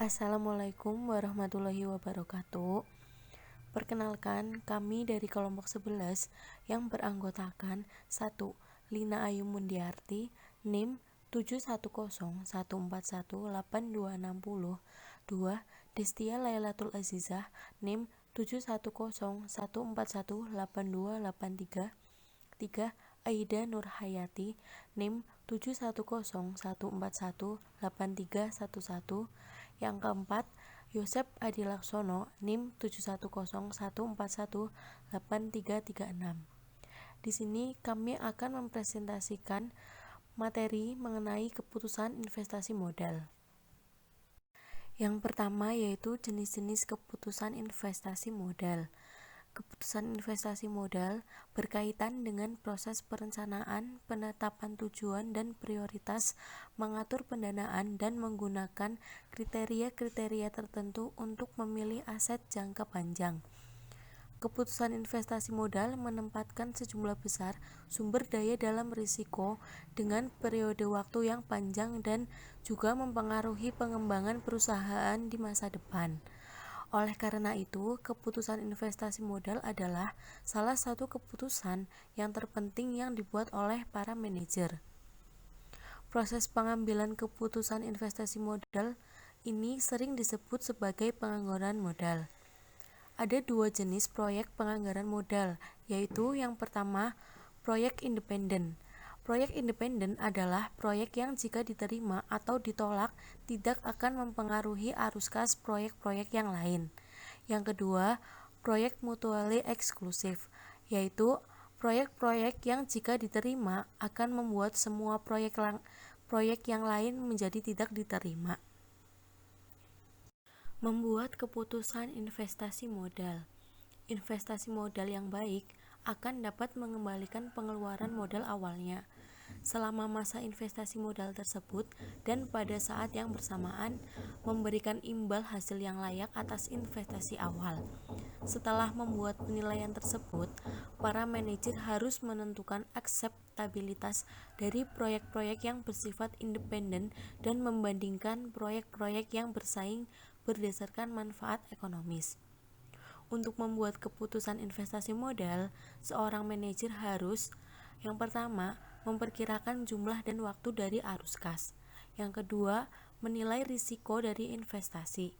Assalamualaikum warahmatullahi wabarakatuh. Perkenalkan, kami dari kelompok 11 yang beranggotakan 1. Lina Ayu Mundiarti, NIM 710141826. 2. Destia Lailatul Azizah, NIM 71014188283. 3. Aida Nurhayati, NIM 71014183311. Yang keempat, Yosep Adilaksono, NIM 71014183336. Di sini kami akan mempresentasikan materi mengenai keputusan investasi modal. Yang pertama yaitu jenis-jenis keputusan investasi modal. Keputusan investasi modal berkaitan dengan proses perencanaan, penetapan tujuan dan prioritas, mengatur pendanaan, dan menggunakan kriteria-kriteria tertentu untuk memilih aset jangka panjang. Keputusan investasi modal menempatkan sejumlah besar sumber daya dalam risiko dengan periode waktu yang panjang dan juga mempengaruhi pengembangan perusahaan di masa depan. Oleh karena itu, keputusan investasi modal adalah salah satu keputusan yang terpenting yang dibuat oleh para manajer. Proses pengambilan keputusan investasi modal ini sering disebut sebagai penganggaran modal. Ada dua jenis proyek penganggaran modal, yaitu yang pertama, proyek independen. Proyek independen adalah proyek yang jika diterima atau ditolak tidak akan mempengaruhi arus kas proyek-proyek yang lain. Yang kedua, proyek mutually eksklusif, yaitu proyek-proyek yang jika diterima akan membuat semua proyek yang lain menjadi tidak diterima. Membuat keputusan investasi modal. Investasi modal yang baik akan dapat mengembalikan pengeluaran modal awalnya selama masa investasi modal tersebut dan pada saat yang bersamaan memberikan imbal hasil yang layak atas investasi awal. Setelah membuat penilaian tersebut, para manajer harus menentukan akseptabilitas dari proyek-proyek yang bersifat independen dan membandingkan proyek-proyek yang bersaing berdasarkan manfaat ekonomis. Untuk membuat keputusan investasi modal, seorang manajer harus yang pertama, memperkirakan jumlah dan waktu dari arus kas. Yang kedua, menilai risiko dari investasi.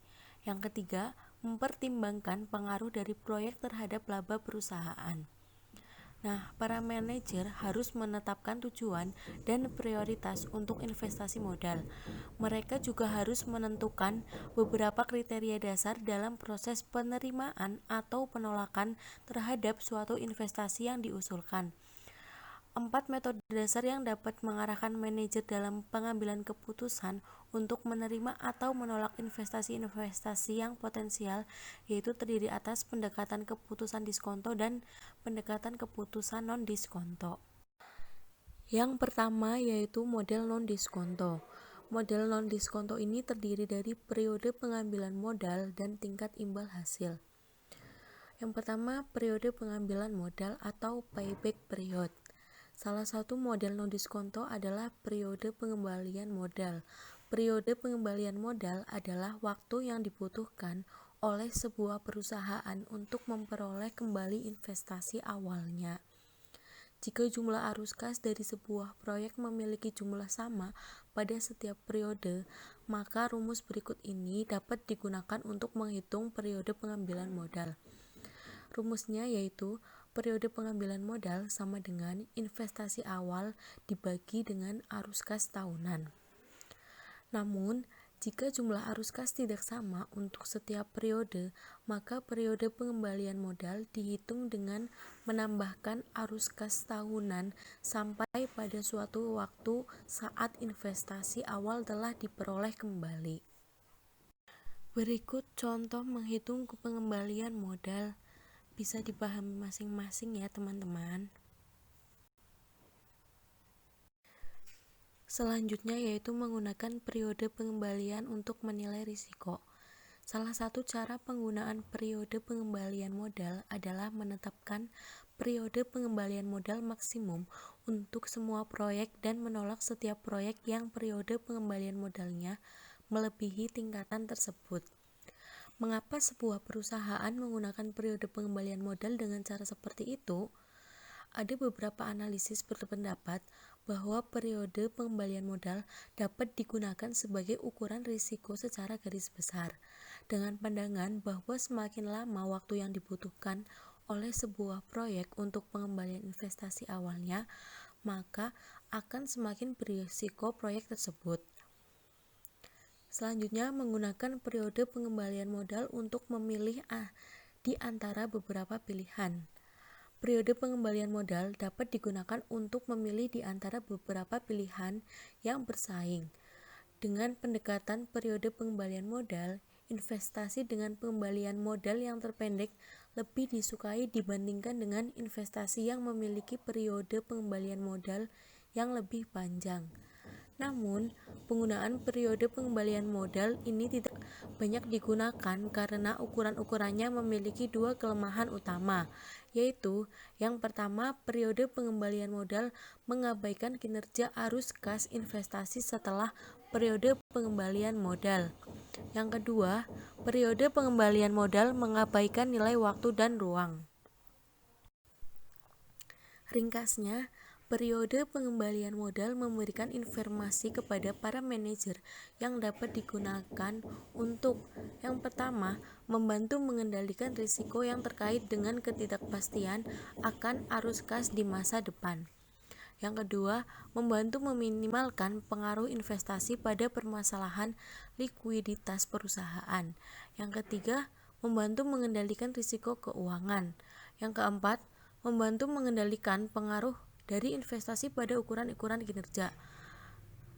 Yang ketiga, mempertimbangkan pengaruh dari proyek terhadap laba perusahaan. Nah, para manajer harus menetapkan tujuan dan prioritas untuk investasi modal. Mereka juga harus menentukan beberapa kriteria dasar dalam proses penerimaan atau penolakan terhadap suatu investasi yang diusulkan. 4 metode dasar yang dapat mengarahkan manajer dalam pengambilan keputusan untuk menerima atau menolak investasi-investasi yang potensial, yaitu terdiri atas pendekatan keputusan diskonto dan pendekatan keputusan non-diskonto. Yang pertama yaitu model non-diskonto. Model non-diskonto ini terdiri dari periode pengambilan modal dan tingkat imbal hasil. Yang pertama, periode pengambilan modal atau payback period. Salah satu model non-diskonto adalah periode pengembalian modal. Periode pengembalian modal adalah waktu yang dibutuhkan oleh sebuah perusahaan untuk memperoleh kembali investasi awalnya. Jika jumlah arus kas dari sebuah proyek memiliki jumlah sama pada setiap periode, maka rumus berikut ini dapat digunakan untuk menghitung periode pengambilan modal. Rumusnya yaitu periode pengambilan modal sama dengan investasi awal dibagi dengan arus kas tahunan. Namun, jika jumlah arus kas tidak sama untuk setiap periode, maka periode pengembalian modal dihitung dengan menambahkan arus kas tahunan sampai pada suatu waktu saat investasi awal telah diperoleh kembali. Berikut contoh menghitung pengembalian modal. Bisa dipahami masing-masing ya teman-teman. Selanjutnya yaitu menggunakan periode pengembalian untuk menilai risiko. Salah satu cara penggunaan periode pengembalian modal adalah menetapkan periode pengembalian modal maksimum untuk semua proyek dan menolak setiap proyek yang periode pengembalian modalnya melebihi tingkatan tersebut. Mengapa sebuah perusahaan menggunakan periode pengembalian modal dengan cara seperti itu? Ada beberapa analisis berpendapat bahwa periode pengembalian modal dapat digunakan sebagai ukuran risiko secara garis besar, dengan pandangan bahwa semakin lama waktu yang dibutuhkan oleh sebuah proyek untuk pengembalian investasi awalnya, maka akan semakin berisiko proyek tersebut. Selanjutnya, menggunakan periode pengembalian modal untuk memilih di antara beberapa pilihan. Periode pengembalian modal dapat digunakan untuk memilih di antara beberapa pilihan yang bersaing. Dengan pendekatan periode pengembalian modal, investasi dengan pengembalian modal yang terpendek lebih disukai dibandingkan dengan investasi yang memiliki periode pengembalian modal yang lebih panjang. Namun, penggunaan periode pengembalian modal ini tidak banyak digunakan karena ukuran-ukurannya memiliki dua kelemahan utama, yaitu yang pertama, periode pengembalian modal mengabaikan kinerja arus kas investasi setelah periode pengembalian modal. Yang kedua, periode pengembalian modal mengabaikan nilai waktu dan ruang. Ringkasnya, periode pengembalian modal memberikan informasi kepada para manajer yang dapat digunakan untuk yang pertama, membantu mengendalikan risiko yang terkait dengan ketidakpastian akan arus kas di masa depan. Yang kedua, membantu meminimalkan pengaruh investasi pada permasalahan likuiditas perusahaan. Yang ketiga, membantu mengendalikan risiko keuangan. Yang keempat, membantu mengendalikan pengaruh dari investasi pada ukuran-ukuran kinerja.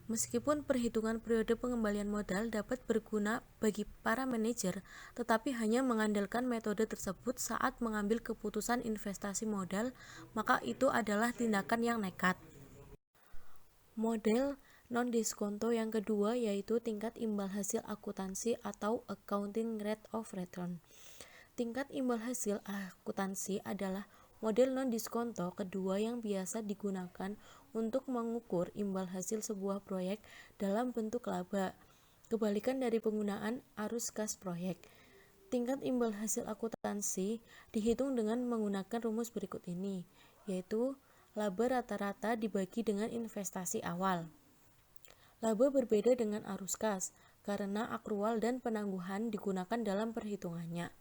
Meskipun perhitungan periode pengembalian modal dapat berguna bagi para manajer, tetapi hanya mengandalkan metode tersebut saat mengambil keputusan investasi modal, maka itu adalah tindakan yang nekat. Model non-diskonto yang kedua yaitu tingkat imbal hasil akuntansi atau accounting rate of return. Tingkat imbal hasil akuntansi adalah model non-diskonto kedua yang biasa digunakan untuk mengukur imbal hasil sebuah proyek dalam bentuk laba, kebalikan dari penggunaan arus kas proyek. Tingkat imbal hasil akuntansi dihitung dengan menggunakan rumus berikut ini, yaitu laba rata-rata dibagi dengan investasi awal. Laba berbeda dengan arus kas, karena akrual dan penangguhan digunakan dalam perhitungannya.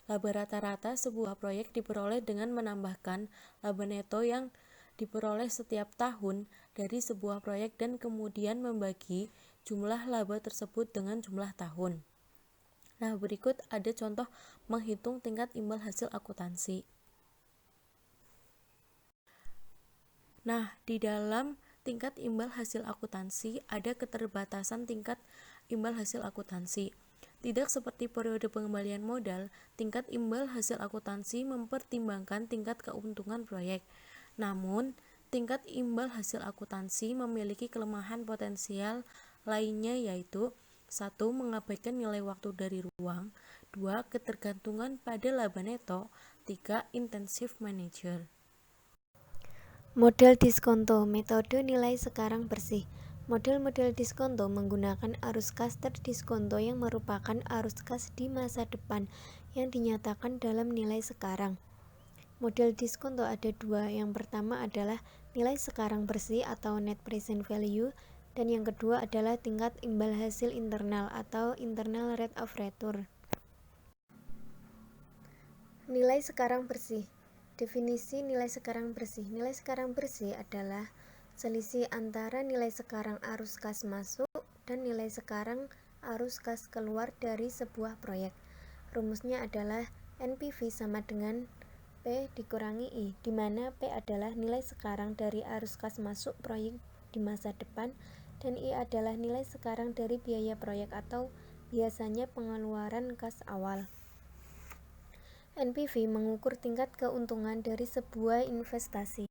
Laba rata-rata sebuah proyek diperoleh dengan menambahkan laba neto yang diperoleh setiap tahun dari sebuah proyek dan kemudian membagi jumlah laba tersebut dengan jumlah tahun. Nah, berikut ada contoh menghitung tingkat imbal hasil akuntansi. Nah, di dalam tingkat imbal hasil akuntansi ada keterbatasan tingkat imbal hasil akuntansi. Tidak seperti periode pengembalian modal, tingkat imbal hasil akuntansi mempertimbangkan tingkat keuntungan proyek. Namun, tingkat imbal hasil akuntansi memiliki kelemahan potensial lainnya yaitu 1. Mengabaikan nilai waktu dari ruang, 2. Ketergantungan pada laba neto, 3. Intensive manager. Model diskonto, metode nilai sekarang bersih. Model-model diskonto menggunakan arus kas terdiskonto yang merupakan arus kas di masa depan yang dinyatakan dalam nilai sekarang. Model diskonto ada dua, yang pertama adalah nilai sekarang bersih atau net present value, dan yang kedua adalah tingkat imbal hasil internal atau internal rate of return. Nilai sekarang bersih. Definisi nilai sekarang bersih. Nilai sekarang bersih adalah selisih antara nilai sekarang arus kas masuk dan nilai sekarang arus kas keluar dari sebuah proyek. Rumusnya adalah NPV sama dengan P dikurangi I, di mana P adalah nilai sekarang dari arus kas masuk proyek di masa depan dan I adalah nilai sekarang dari biaya proyek atau biasanya pengeluaran kas awal. NPV mengukur tingkat keuntungan dari sebuah investasi.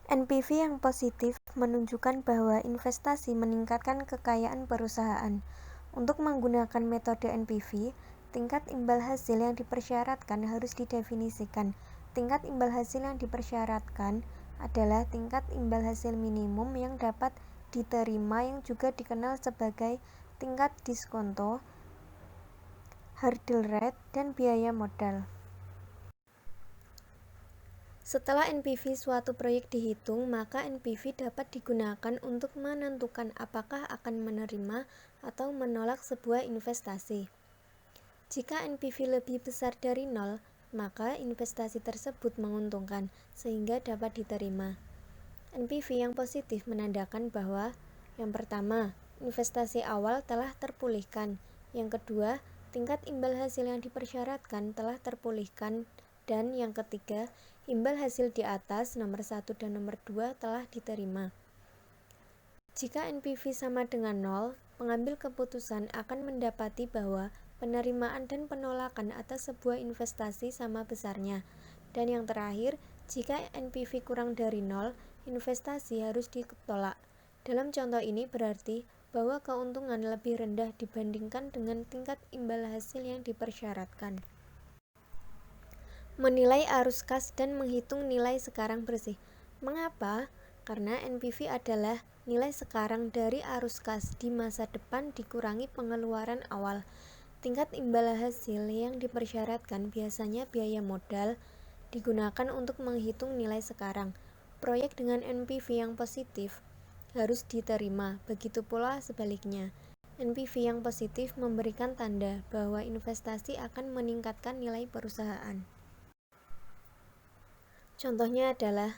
NPV yang positif menunjukkan bahwa investasi meningkatkan kekayaan perusahaan. Untuk menggunakan metode NPV, tingkat imbal hasil yang dipersyaratkan harus didefinisikan. Tingkat imbal hasil yang dipersyaratkan adalah tingkat imbal hasil minimum yang dapat diterima yang juga dikenal sebagai tingkat diskonto, hurdle rate, dan biaya modal. Setelah NPV suatu proyek dihitung, maka NPV dapat digunakan untuk menentukan apakah akan menerima atau menolak sebuah investasi. Jika NPV lebih besar dari 0, maka investasi tersebut menguntungkan sehingga dapat diterima. NPV yang positif menandakan bahwa yang pertama, investasi awal telah terpulihkan. Yang kedua, tingkat imbal hasil yang dipersyaratkan telah terpulihkan. Dan yang ketiga, imbal hasil di atas nomor 1 dan nomor 2 telah diterima. Jika NPV sama dengan 0, pengambil keputusan akan mendapati bahwa penerimaan dan penolakan atas sebuah investasi sama besarnya. Dan yang terakhir, jika NPV kurang dari 0, investasi harus ditolak. Dalam contoh ini berarti bahwa keuntungan lebih rendah dibandingkan dengan tingkat imbal hasil yang dipersyaratkan. Menilai arus kas dan menghitung nilai sekarang bersih. Mengapa? Karena NPV adalah nilai sekarang dari arus kas di masa depan dikurangi pengeluaran awal. Tingkat imbal hasil yang dipersyaratkan biasanya biaya modal digunakan untuk menghitung nilai sekarang. Proyek dengan NPV yang positif harus diterima, begitu pula sebaliknya. NPV yang positif memberikan tanda bahwa investasi akan meningkatkan nilai perusahaan. Contohnya adalah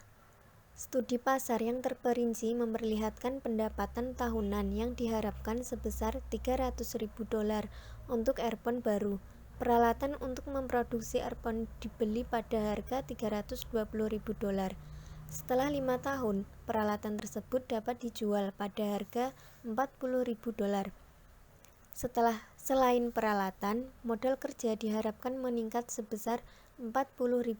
studi pasar yang terperinci memperlihatkan pendapatan tahunan yang diharapkan sebesar $300.000 untuk earphone baru. Peralatan untuk memproduksi earphone dibeli pada harga $320.000. Setelah 5 tahun, peralatan tersebut dapat dijual pada harga $40.000. Selain peralatan, modal kerja diharapkan meningkat sebesar $40.000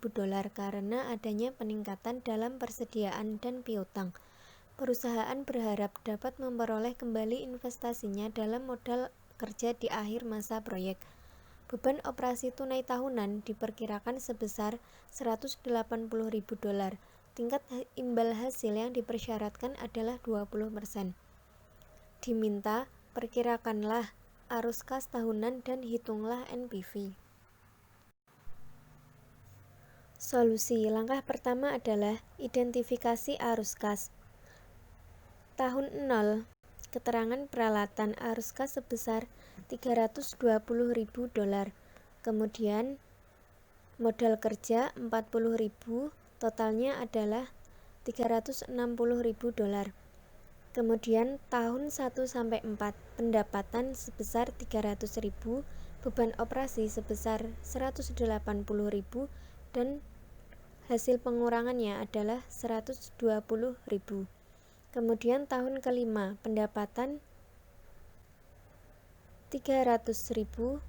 karena adanya peningkatan dalam persediaan dan piutang. Perusahaan berharap dapat memperoleh kembali investasinya dalam modal kerja di akhir masa proyek. Beban operasi tunai tahunan diperkirakan sebesar $180.000. Tingkat imbal hasil yang dipersyaratkan adalah 20%. Diminta, perkirakanlah arus kas tahunan dan hitunglah NPV. Solusi. Langkah pertama adalah identifikasi arus kas. Tahun 0, keterangan peralatan arus kas sebesar $320.000. Kemudian modal kerja $40.000, totalnya adalah $360.000. Kemudian tahun 1 sampai 4, pendapatan sebesar $300.000, beban operasi sebesar $180.000 dan hasil pengurangannya adalah $120.000. Kemudian tahun kelima, pendapatan $300.000,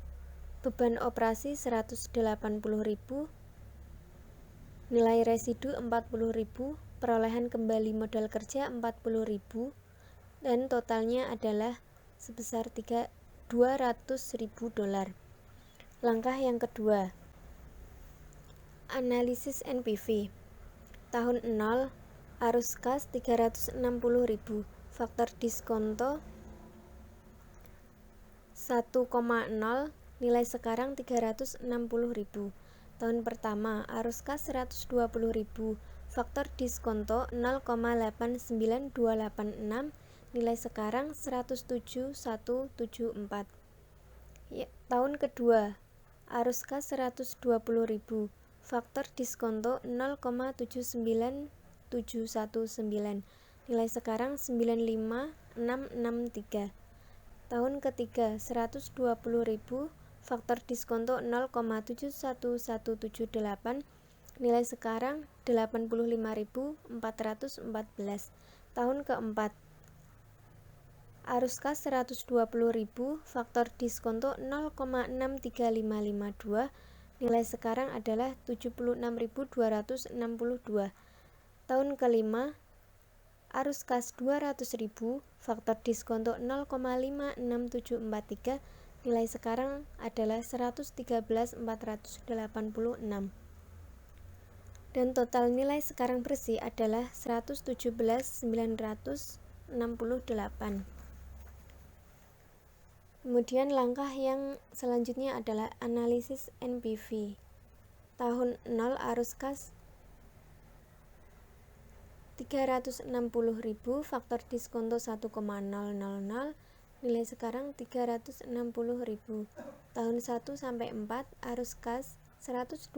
beban operasi $180.000, nilai residu $40.000, perolehan kembali modal kerja $40.000, dan totalnya adalah sebesar $200.000. Langkah yang kedua, analisis NPV. Tahun 0, arus kas $360.000, faktor diskonto 1,0, nilai sekarang $360.000. Tahun pertama, arus kas $120.000, faktor diskonto 0,89286, nilai sekarang 107.174. Tahun kedua, arus kas $120.000, faktor diskonto 0,79719, nilai sekarang 95.663. Tahun ketiga, $120.000, faktor diskonto 0,71178, nilai sekarang 85.414. Tahun keempat, arus kas $120.000, faktor diskonto 0,63552, nilai sekarang adalah 76.262. Tahun kelima, arus kas $200.000, faktor diskonto 0,56743, nilai sekarang adalah 113.486. Dan total nilai sekarang bersih adalah 117.968. Kemudian langkah yang selanjutnya adalah analisis NPV. Tahun 0 arus kas 360.000, faktor diskonto 1,000, nilai sekarang 360.000. Tahun 1 sampai 4 arus kas 120.000,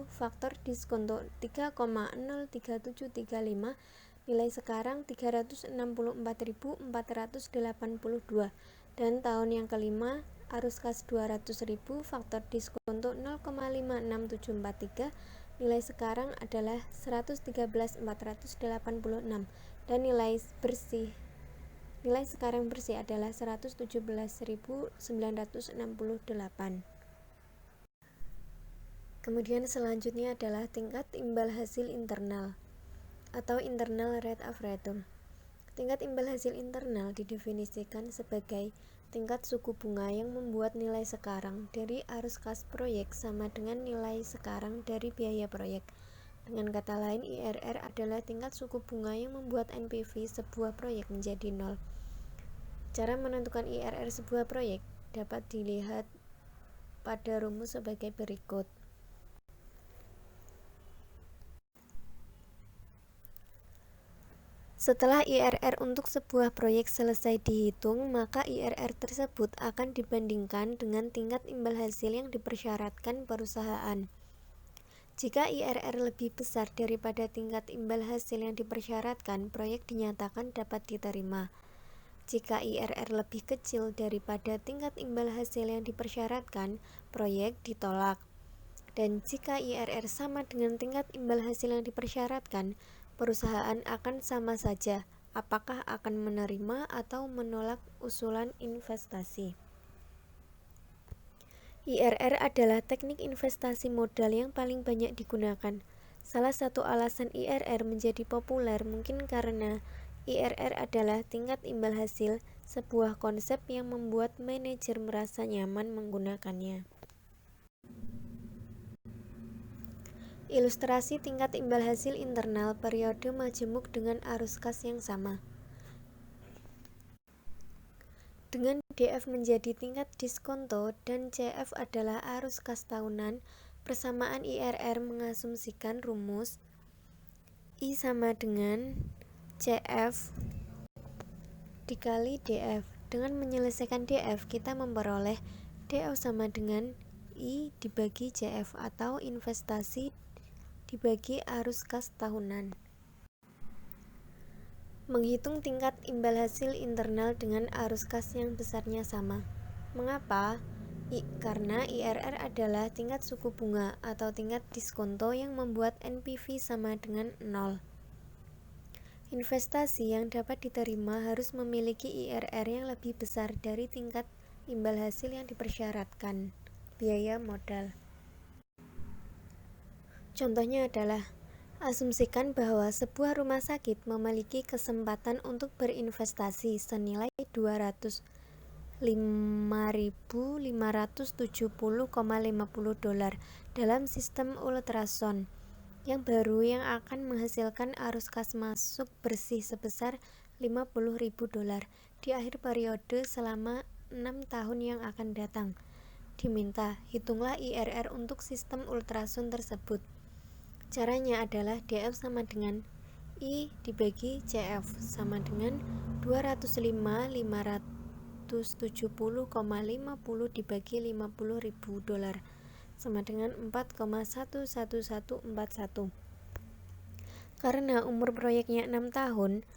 faktor diskonto 3,03735, nilai sekarang 364.482. Dan tahun yang kelima arus kas 200.000, faktor diskonto 0,56743, nilai sekarang adalah 113.486, dan nilai sekarang bersih adalah 117.968. Kemudian selanjutnya adalah tingkat imbal hasil internal atau internal rate of return. Tingkat imbal hasil internal didefinisikan sebagai tingkat suku bunga yang membuat nilai sekarang dari arus kas proyek sama dengan nilai sekarang dari biaya proyek. Dengan kata lain, IRR adalah tingkat suku bunga yang membuat NPV sebuah proyek menjadi 0. Cara menentukan IRR sebuah proyek dapat dilihat pada rumus sebagai berikut. Setelah IRR untuk sebuah proyek selesai dihitung, maka IRR tersebut akan dibandingkan dengan tingkat imbal hasil yang dipersyaratkan perusahaan. Jika IRR lebih besar daripada tingkat imbal hasil yang dipersyaratkan, proyek dinyatakan dapat diterima. Jika IRR lebih kecil daripada tingkat imbal hasil yang dipersyaratkan, proyek ditolak. Dan jika IRR sama dengan tingkat imbal hasil yang dipersyaratkan, perusahaan akan sama saja apakah akan menerima atau menolak usulan investasi. IRR adalah teknik investasi modal yang paling banyak digunakan. Salah satu alasan IRR menjadi populer mungkin karena IRR adalah tingkat imbal hasil, sebuah konsep yang membuat manajer merasa nyaman menggunakannya. Ilustrasi tingkat imbal hasil internal periode majemuk dengan arus kas yang sama. Dengan DF menjadi tingkat diskonto dan CF adalah arus kas tahunan, persamaan IRR mengasumsikan rumus I sama dengan CF dikali DF. Dengan menyelesaikan DF, kita memperoleh DF sama dengan I dibagi CF atau investasi dibagi arus kas tahunan. Menghitung tingkat imbal hasil internal dengan arus kas yang besarnya sama. Mengapa? Karena IRR adalah tingkat suku bunga atau tingkat diskonto yang membuat NPV sama dengan 0. Investasi yang dapat diterima harus memiliki IRR yang lebih besar dari tingkat imbal hasil yang dipersyaratkan. Biaya modal. Contohnya adalah, asumsikan bahwa sebuah rumah sakit memiliki kesempatan untuk berinvestasi senilai 205.570,50 dolar dalam sistem ultrasound yang baru yang akan menghasilkan arus kas masuk bersih sebesar 50.000 dolar di akhir periode selama 6 tahun yang akan datang. Diminta, hitunglah IRR untuk sistem ultrasound tersebut. Caranya adalah DF sama dengan I dibagi CF sama dengan 205.570,50 dibagi 50.000 dolar sama dengan 4,11141. Karena umur proyeknya 6 tahun,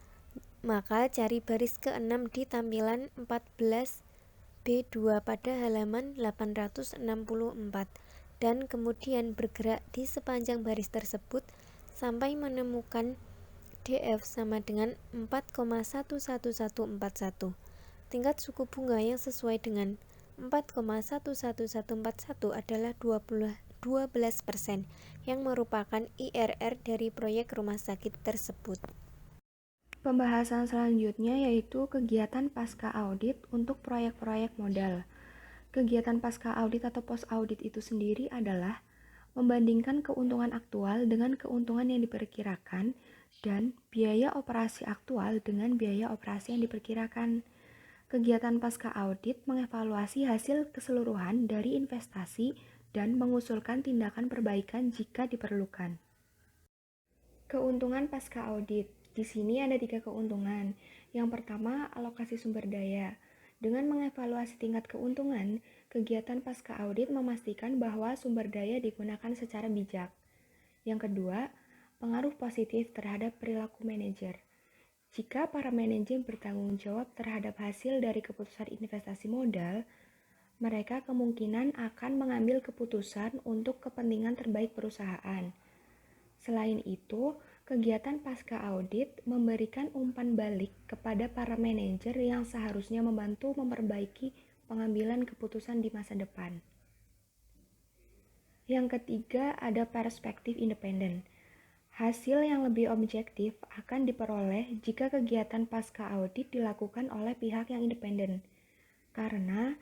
maka cari baris ke-6 di tampilan 14B2 pada halaman 864. Dan kemudian bergerak di sepanjang baris tersebut sampai menemukan DF sama dengan 4,11141. Tingkat suku bunga yang sesuai dengan 4,11141 adalah 12% yang merupakan IRR dari proyek rumah sakit tersebut. Pembahasan selanjutnya yaitu kegiatan pasca audit untuk proyek-proyek modal. Kegiatan pasca audit atau post audit itu sendiri adalah membandingkan keuntungan aktual dengan keuntungan yang diperkirakan dan biaya operasi aktual dengan biaya operasi yang diperkirakan. Kegiatan pasca audit mengevaluasi hasil keseluruhan dari investasi dan mengusulkan tindakan perbaikan jika diperlukan. Keuntungan pasca audit. Di sini ada 3 keuntungan. Yang pertama, alokasi sumber daya. Dengan mengevaluasi tingkat keuntungan, kegiatan pasca audit memastikan bahwa sumber daya digunakan secara bijak. Yang kedua, pengaruh positif terhadap perilaku manajer. Jika para manajer bertanggung jawab terhadap hasil dari keputusan investasi modal, mereka kemungkinan akan mengambil keputusan untuk kepentingan terbaik perusahaan. Selain itu, kegiatan pasca audit memberikan umpan balik kepada para manajer yang seharusnya membantu memperbaiki pengambilan keputusan di masa depan. Yang ketiga, ada perspektif independen. Hasil yang lebih objektif akan diperoleh jika kegiatan pasca audit dilakukan oleh pihak yang independen, karena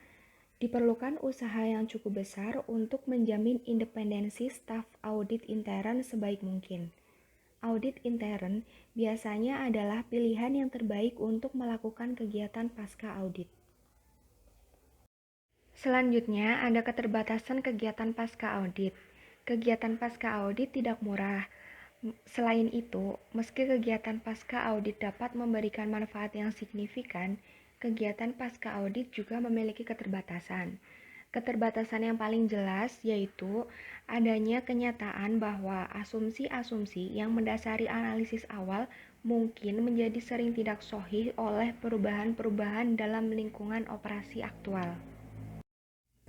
diperlukan usaha yang cukup besar untuk menjamin independensi staf audit intern sebaik mungkin. Audit intern biasanya adalah pilihan yang terbaik untuk melakukan kegiatan pasca audit. Selanjutnya, ada keterbatasan kegiatan pasca audit. Kegiatan pasca audit tidak murah. Selain itu, meski kegiatan pasca audit dapat memberikan manfaat yang signifikan, kegiatan pasca audit juga memiliki keterbatasan. Keterbatasan yang paling jelas yaitu adanya kenyataan bahwa asumsi-asumsi yang mendasari analisis awal mungkin menjadi sering tidak sahih oleh perubahan-perubahan dalam lingkungan operasi aktual.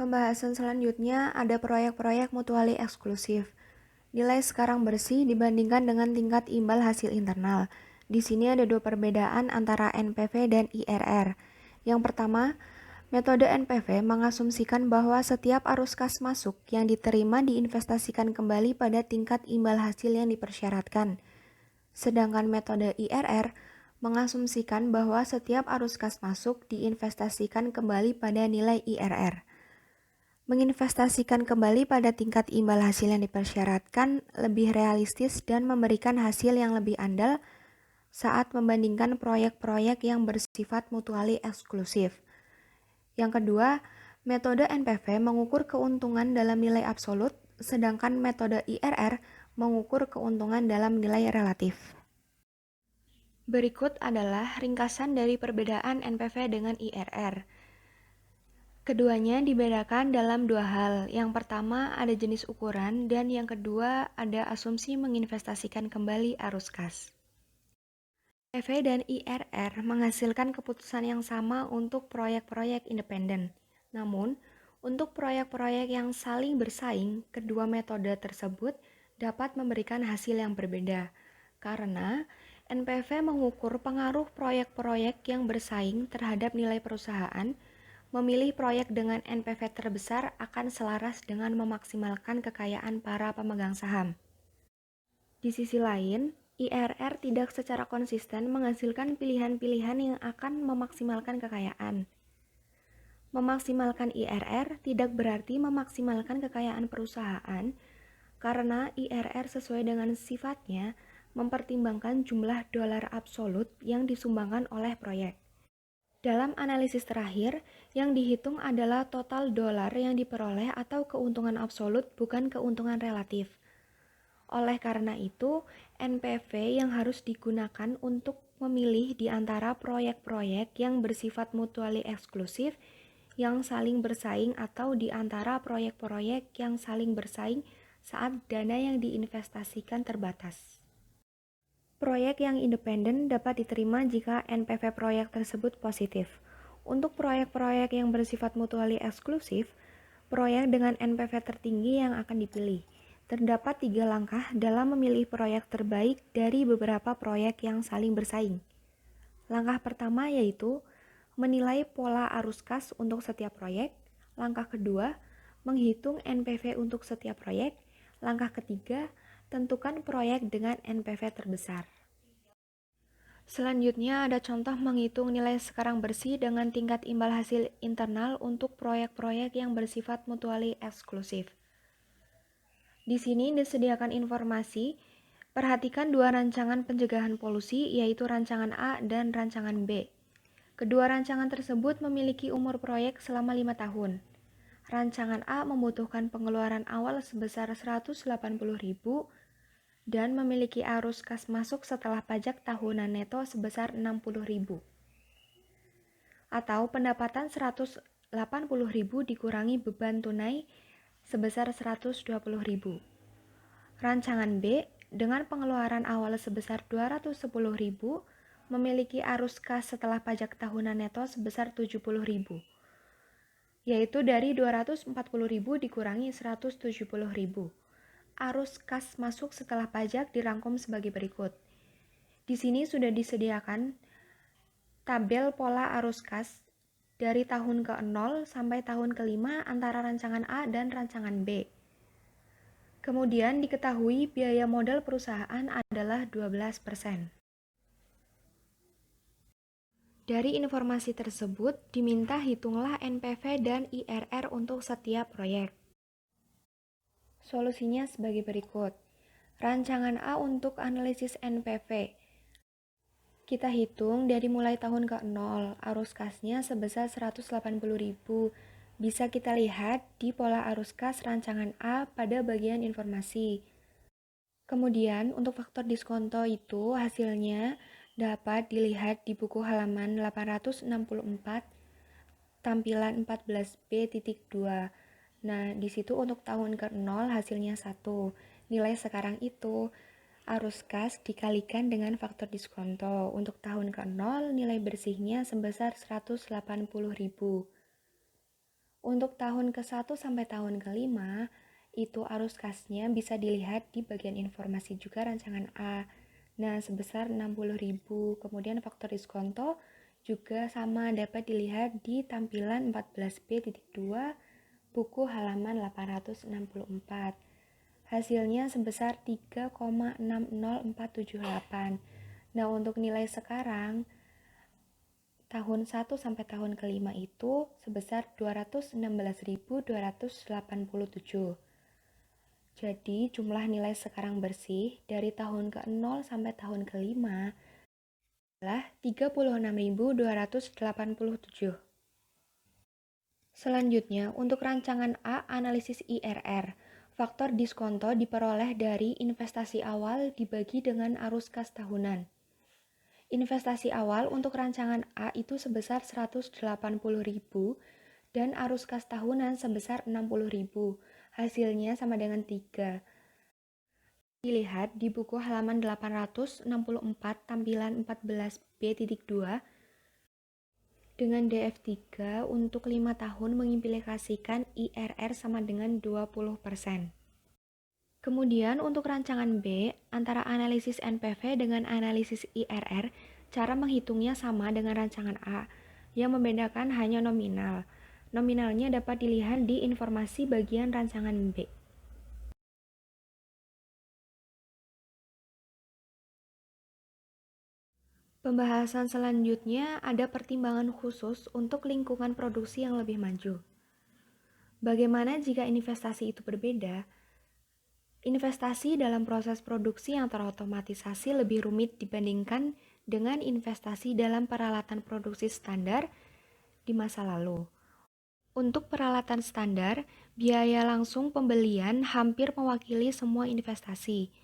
Pembahasan selanjutnya ada proyek-proyek mutuali eksklusif. Nilai sekarang bersih dibandingkan dengan tingkat imbal hasil internal. Di sini ada 2 perbedaan antara NPV dan IRR. Yang pertama, metode NPV mengasumsikan bahwa setiap arus kas masuk yang diterima diinvestasikan kembali pada tingkat imbal hasil yang dipersyaratkan. Sedangkan metode IRR mengasumsikan bahwa setiap arus kas masuk diinvestasikan kembali pada nilai IRR. Menginvestasikan kembali pada tingkat imbal hasil yang dipersyaratkan lebih realistis dan memberikan hasil yang lebih andal saat membandingkan proyek-proyek yang bersifat mutuali eksklusif. Yang kedua, metode NPV mengukur keuntungan dalam nilai absolut, sedangkan metode IRR mengukur keuntungan dalam nilai relatif. Berikut adalah ringkasan dari perbedaan NPV dengan IRR. Keduanya dibedakan dalam 2 hal. Yang pertama ada jenis ukuran dan yang kedua ada asumsi menginvestasikan kembali arus kas. NPV dan IRR menghasilkan keputusan yang sama untuk proyek-proyek independen. Namun, untuk proyek-proyek yang saling bersaing, kedua metode tersebut dapat memberikan hasil yang berbeda. Karena NPV mengukur pengaruh proyek-proyek yang bersaing terhadap nilai perusahaan. Memilih proyek dengan NPV terbesar akan selaras dengan memaksimalkan kekayaan para pemegang saham. Di sisi lain, IRR tidak secara konsisten menghasilkan pilihan-pilihan yang akan memaksimalkan kekayaan. Memaksimalkan IRR tidak berarti memaksimalkan kekayaan perusahaan, karena IRR sesuai dengan sifatnya mempertimbangkan jumlah dolar absolut yang disumbangkan oleh proyek. Dalam analisis terakhir, yang dihitung adalah total dolar yang diperoleh atau keuntungan absolut, bukan keuntungan relatif. Oleh karena itu, NPV yang harus digunakan untuk memilih di antara proyek-proyek yang bersifat mutually eksklusif, yang saling bersaing atau di antara proyek-proyek yang saling bersaing saat dana yang diinvestasikan terbatas. Proyek yang independen dapat diterima jika NPV proyek tersebut positif. Untuk proyek-proyek yang bersifat mutually eksklusif, proyek dengan NPV tertinggi yang akan dipilih. Terdapat 3 langkah dalam memilih proyek terbaik dari beberapa proyek yang saling bersaing. Langkah pertama yaitu menilai pola arus kas untuk setiap proyek. Langkah kedua, menghitung NPV untuk setiap proyek. Langkah ketiga, tentukan proyek dengan NPV terbesar. Selanjutnya ada contoh menghitung nilai sekarang bersih dengan tingkat imbal hasil internal untuk proyek-proyek yang bersifat mutually eksklusif. Di sini disediakan informasi, perhatikan 2 rancangan pencegahan polusi yaitu rancangan A dan rancangan B. Kedua rancangan tersebut memiliki umur proyek selama 5 tahun. Rancangan A membutuhkan pengeluaran awal sebesar 180.000 dan memiliki arus kas masuk setelah pajak tahunan neto sebesar 60.000. Atau pendapatan 180.000 dikurangi beban tunai sebesar 120.000. Rancangan B dengan pengeluaran awal sebesar 210.000 memiliki arus kas setelah pajak tahunan neto sebesar 70.000, yaitu dari 240.000 dikurangi 170.000. Arus kas masuk setelah pajak dirangkum sebagai berikut. Di sini sudah disediakan tabel pola arus kas dari tahun ke-0 sampai tahun ke-5 antara rancangan A dan rancangan B. Kemudian diketahui biaya modal perusahaan adalah 12%. Dari informasi tersebut, diminta hitunglah NPV dan IRR untuk setiap proyek. Solusinya sebagai berikut. Rancangan A untuk analisis NPV. Kita hitung dari mulai tahun ke-0, arus kasnya sebesar 180.000. Bisa kita lihat di pola arus kas rancangan A pada bagian informasi. Kemudian, untuk faktor diskonto itu hasilnya dapat dilihat di buku halaman 864, tampilan 14B.2. Nah, di situ untuk tahun ke-0 hasilnya 1. Nilai sekarang itu arus kas dikalikan dengan faktor diskonto. Untuk tahun ke-0 nilai bersihnya sebesar 180.000. Untuk tahun ke-1 sampai tahun ke-5, itu arus kasnya bisa dilihat di bagian informasi juga rancangan A. Nah, sebesar 60.000. Kemudian faktor diskonto juga sama dapat dilihat di tampilan 14B.2 buku halaman 864. Hasilnya sebesar 3,60478. Nah, untuk nilai sekarang tahun 1 sampai tahun ke-5 itu sebesar 216.287. Jadi, jumlah nilai sekarang bersih dari tahun ke-0 sampai tahun ke-5 adalah 36.287. Selanjutnya, untuk rancangan A analisis IRR, faktor diskonto diperoleh dari investasi awal dibagi dengan arus kas tahunan. Investasi awal untuk rancangan A itu sebesar 180.000 dan arus kas tahunan sebesar 60.000. Hasilnya sama dengan 3. Dilihat di buku halaman 864 tampilan 14B.2 dengan DF3 untuk 5 tahun mengimplikasikan IRR sama dengan 20%. Kemudian untuk rancangan B, antara analisis NPV dengan analisis IRR, cara menghitungnya sama dengan rancangan A. Yang membedakan hanya nominal. Nominalnya dapat dilihat di informasi bagian rancangan B. Pembahasan selanjutnya ada pertimbangan khusus untuk lingkungan produksi yang lebih maju. Bagaimana jika investasi itu berbeda? Investasi dalam proses produksi yang terotomatisasi lebih rumit dibandingkan dengan investasi dalam peralatan produksi standar di masa lalu. Untuk peralatan standar, biaya langsung pembelian hampir mewakili semua investasi.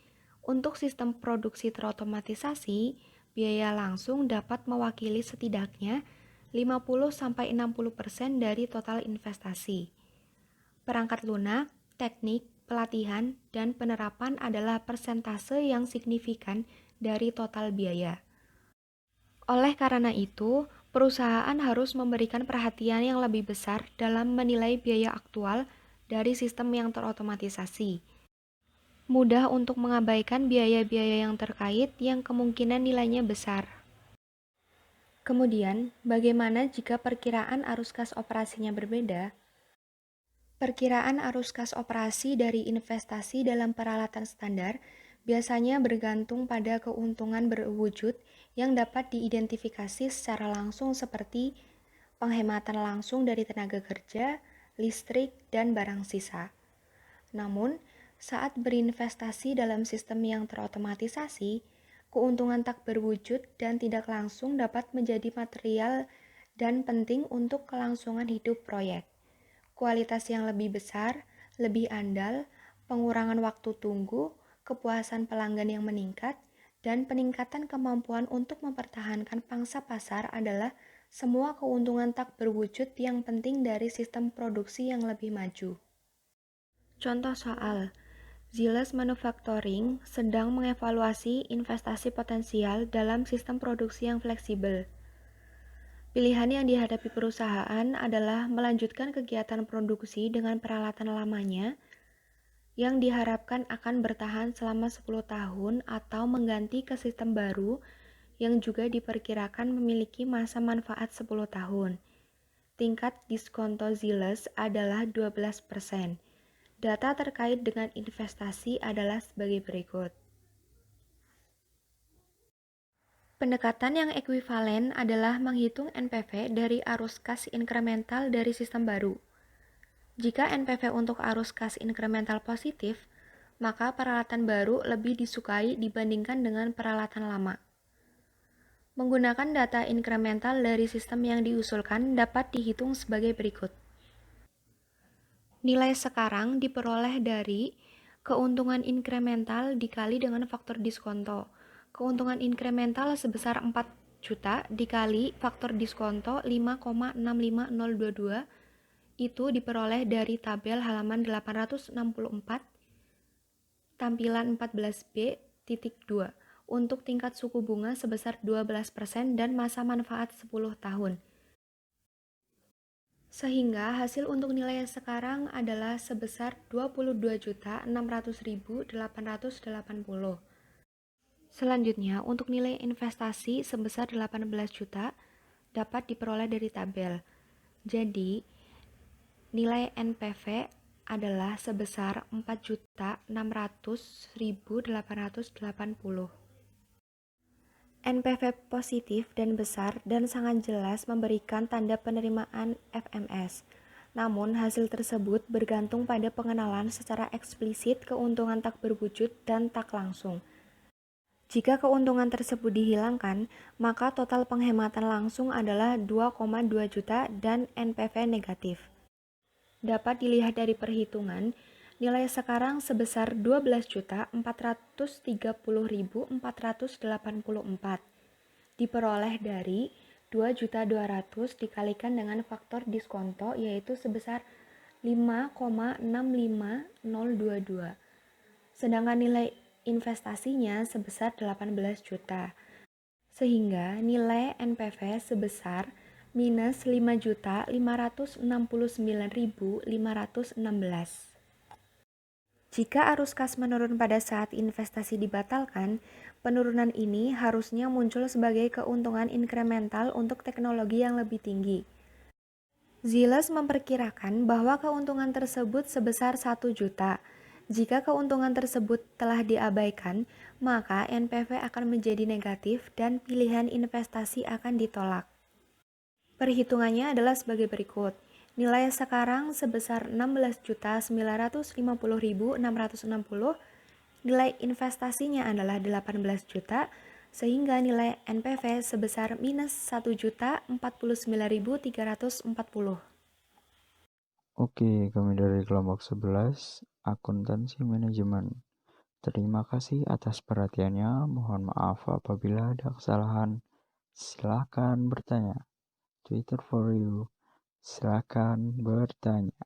Untuk sistem produksi terotomatisasi, biaya langsung dapat mewakili setidaknya 50-60% dari total investasi. Perangkat lunak, teknik, pelatihan, dan penerapan adalah persentase yang signifikan dari total biaya. Oleh karena itu, perusahaan harus memberikan perhatian yang lebih besar dalam menilai biaya aktual dari sistem yang terotomatisasi. Mudah untuk mengabaikan biaya-biaya yang terkait yang kemungkinan nilainya besar. Kemudian, bagaimana jika perkiraan arus kas operasinya berbeda? Perkiraan arus kas operasi dari investasi dalam peralatan standar biasanya bergantung pada keuntungan berwujud yang dapat diidentifikasi secara langsung seperti penghematan langsung dari tenaga kerja, listrik, dan barang sisa. Namun, saat berinvestasi dalam sistem yang terotomatisasi, keuntungan tak berwujud dan tidak langsung dapat menjadi material dan penting untuk kelangsungan hidup proyek. Kualitas yang lebih besar, lebih andal, pengurangan waktu tunggu, kepuasan pelanggan yang meningkat, dan peningkatan kemampuan untuk mempertahankan pangsa pasar adalah semua keuntungan tak berwujud yang penting dari sistem produksi yang lebih maju. Contoh soal, Ziles Manufacturing sedang mengevaluasi investasi potensial dalam sistem produksi yang fleksibel. Pilihan yang dihadapi perusahaan adalah melanjutkan kegiatan produksi dengan peralatan lamanya yang diharapkan akan bertahan selama 10 tahun atau mengganti ke sistem baru yang juga diperkirakan memiliki masa manfaat 10 tahun. Tingkat diskonto Ziles adalah 12%. Data terkait dengan investasi adalah sebagai berikut. Pendekatan yang ekuivalen adalah menghitung NPV dari arus kas inkremental dari sistem baru. Jika NPV untuk arus kas inkremental positif, maka peralatan baru lebih disukai dibandingkan dengan peralatan lama. Menggunakan data inkremental dari sistem yang diusulkan dapat dihitung sebagai berikut. Nilai sekarang diperoleh dari keuntungan inkremental dikali dengan faktor diskonto. Keuntungan inkremental sebesar 4 juta dikali faktor diskonto 5,65022 itu diperoleh dari tabel halaman 864 tampilan 14B.2 untuk tingkat suku bunga sebesar 12% dan masa manfaat 10 tahun. Sehingga hasil untuk nilai sekarang adalah sebesar 22.600.880. Selanjutnya, untuk nilai investasi sebesar 18 juta dapat diperoleh dari tabel. Jadi, nilai NPV adalah sebesar 4.600.880. NPV positif dan besar dan sangat jelas memberikan tanda penerimaan FMS. Namun, hasil tersebut bergantung pada pengenalan secara eksplisit keuntungan tak berwujud dan tak langsung. Jika keuntungan tersebut dihilangkan, maka total penghematan langsung adalah 2,2 juta dan NPV negatif. Dapat dilihat dari perhitungan, nilai sekarang sebesar 12.430.484 diperoleh dari 2.200.000 dikalikan dengan faktor diskonto yaitu sebesar 5,65022. Sedangkan nilai investasinya sebesar 18 juta. Sehingga nilai NPV sebesar minus 5.569.516. Jika arus kas menurun pada saat investasi dibatalkan, penurunan ini harusnya muncul sebagai keuntungan inkremental untuk teknologi yang lebih tinggi. Ziles memperkirakan bahwa keuntungan tersebut sebesar 1 juta. Jika keuntungan tersebut telah diabaikan, maka NPV akan menjadi negatif dan pilihan investasi akan ditolak. Perhitungannya adalah sebagai berikut. Nilai sekarang sebesar 16.950.660, nilai investasinya adalah 18 juta, sehingga nilai NPV sebesar minus 1.049.340. Oke, kami dari kelompok 11, akuntansi manajemen. Terima kasih atas perhatiannya. Mohon maaf apabila ada kesalahan. Silakan bertanya. Twitter for you. Silakan bertanya.